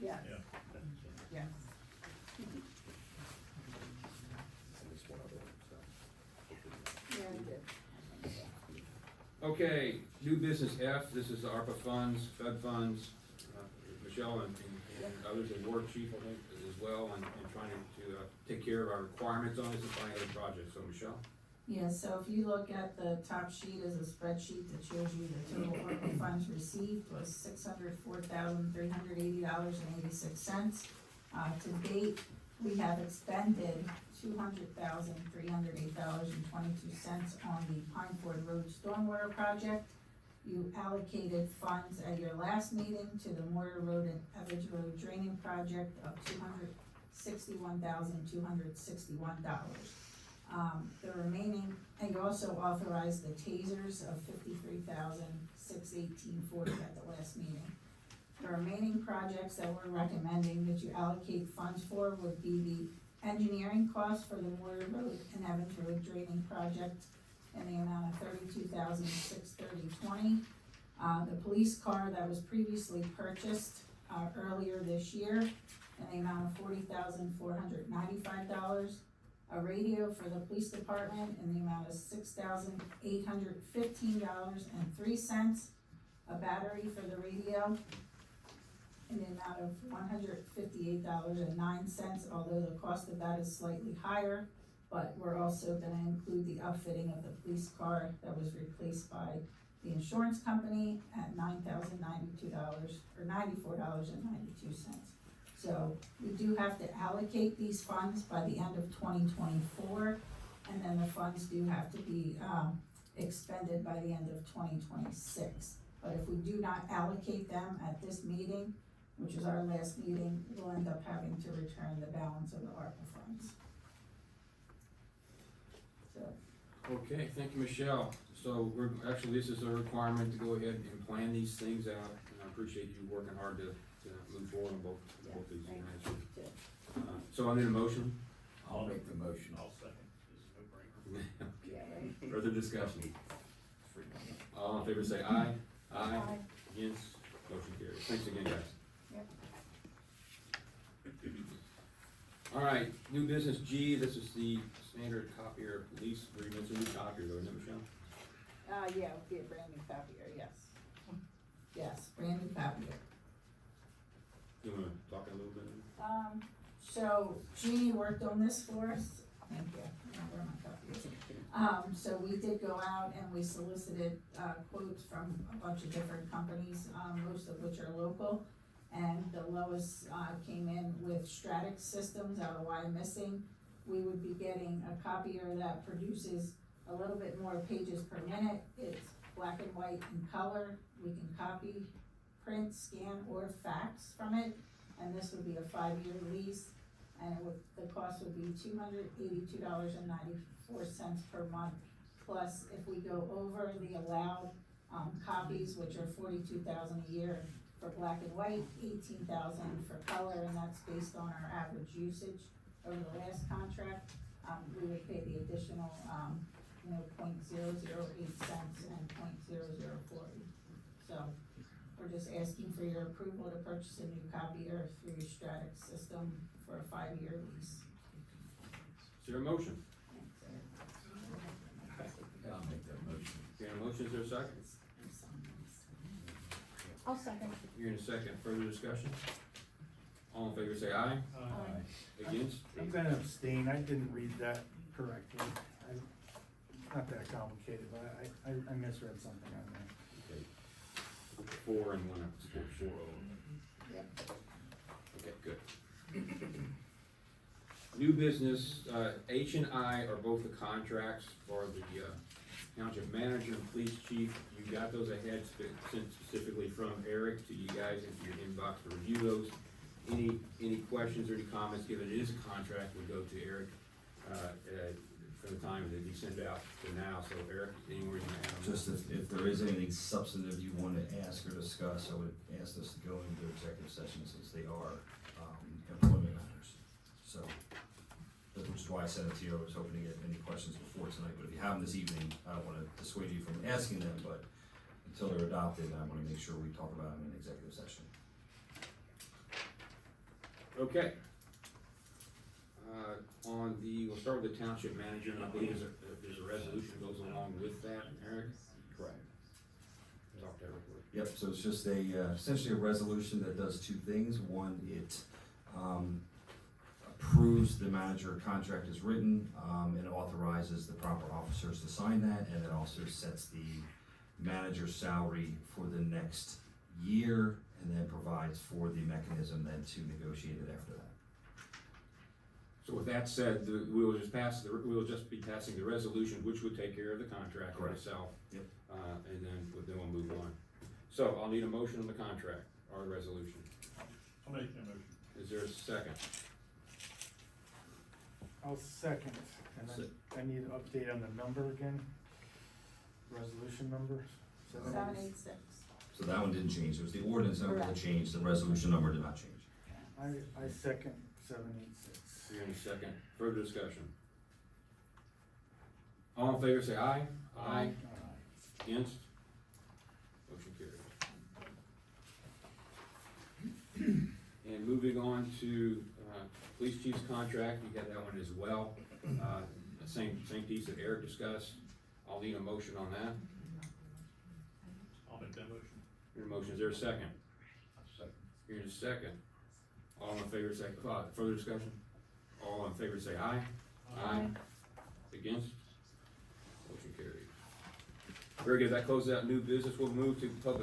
Yes. Yeah. Yes. Yeah, we did. Okay, new business F, this is the ARPA funds, Fed funds, Michelle and others, the war chief, I think, as well, and trying to take care of our requirements on this and find other projects, so Michelle? Yeah, so if you look at the top sheet is a spreadsheet that shows you the total ARPA funds received was $604,380.86. To date, we have expended $200,308.22 on the Pine Ford Road Stormwater Project. You allocated funds at your last meeting to the Moyer Road and Evans Road Draining Project of $261,261. The remaining, and you also authorized the tasers of $53,618.40 at the last meeting. The remaining projects that we're recommending that you allocate funds for would be the engineering costs for the Moyer Road and Evans Road Draining Project in the amount of $32,630.20. The police car that was previously purchased, earlier this year in the amount of $40,495. A radio for the police department in the amount of $6,815.03. A battery for the radio in the amount of $158.09, although the cost of that is slightly higher. But we're also gonna include the upfitting of the police car that was replaced by the insurance company at $9,092 or $94.92. So we do have to allocate these funds by the end of 2024, and then the funds do have to be expended by the end of 2026. But if we do not allocate them at this meeting, which is our last meeting, we'll end up having to return the balance of the ARPA funds. So, Okay, thank you, Michelle. So we're, actually, this is a requirement to go ahead and plan these things out, and I appreciate you working hard to move forward on both these thank units. you. So I need a motion. I'll make the motion. I'll second. This is a no-brainer. Yeah, right. Further discussion? All in favor say aye. Aye. Against, motion carries. Thanks again, guys. Yep. All right, new business G, this is the standard copier lease agreements, a new copier though, isn't it, Michelle? Yeah, it'll be a brand new copier, yes. Yes, brand new copier. You wanna talk a little bit? So Jeannie worked on this for us. Thank you. Where are my copies? So we did go out and we solicited, quotes from a bunch of different companies, most of which are local. And the lowest, came in with Stratix Systems out of Wyomissing. We would be getting a copier that produces a little bit more pages per minute. It's black and white and color. We can copy, print, scan, or fax from it. And this would be a 5-year lease, and the cost would be $282.94 per month. Plus, if we go over the allowed, copies, which are 42,000 a year for black and white, 18,000 for color, and that's based on our average usage over the last contract. We would pay the additional, 0.008 cents and 0.0040. So we're just asking for your approval to purchase a new copier through Stratix System for a 5-year lease. Is there a motion? I'll make that motion. Hearing a motion, is there a second? I'll second. You're in a second, further discussion? All in favor say aye. Aye. Against? I'm gonna abstain, I didn't read that correctly. Not that complicated, but I misread something on there. Okay. 4 and 1, 4. Yep. Okay, good. New business, H and I are both the contracts for the township manager and police chief. You got those ahead, sent specifically from Eric to you guys into your inbox to review those. Any questions or any comments, given it is a contract, would go to Eric from the time that he sent it out to now. So Eric, anywhere you can add on Just if there is anything substantive you want to ask or discuss, I would ask us to go into executive session since they are employment matters. So, which is why I sent it to you. I was hoping to get any questions before tonight, but if you have them this evening, I don't want to dissuade you from asking them, but until they're adopted, I want to make sure we talk about them in executive session. Okay. On the, we'll start with the township manager, and I believe there's a resolution that goes along with that, Eric? Correct. Talk to Eric. Yep, so it's just a, essentially a resolution that does two things. One, it, approves the manager contract as written, and authorizes the proper officers to sign that, and it also sets the manager's salary for the next year, and then provides for the mechanism then to negotiate it after that. So with that said, we will just be passing the resolution, which would take care of the contract Correct. itself. Yep. And then we'll move on. So I'll need a motion on the contract, or resolution. I'll make that motion. Is there a second? I'll second, and then I need an update on the number again, resolution number. 786. So that one didn't change. It was the ordinance number that Correct. changed, the resolution number did not change. I second 786. Here in a second. Further discussion. All in favor, say aye. Aye. Against? Motion carries. And moving on to, police chief's contract, you got that one as well. Same piece that Eric discussed. I'll need a motion on that. I'll make that motion. Your motion, is there a second? Second. Here in a second. All in favor, say, further discussion? All in favor, say aye. Aye. Against? Motion carries. Very good, that closes out new business. We'll move to public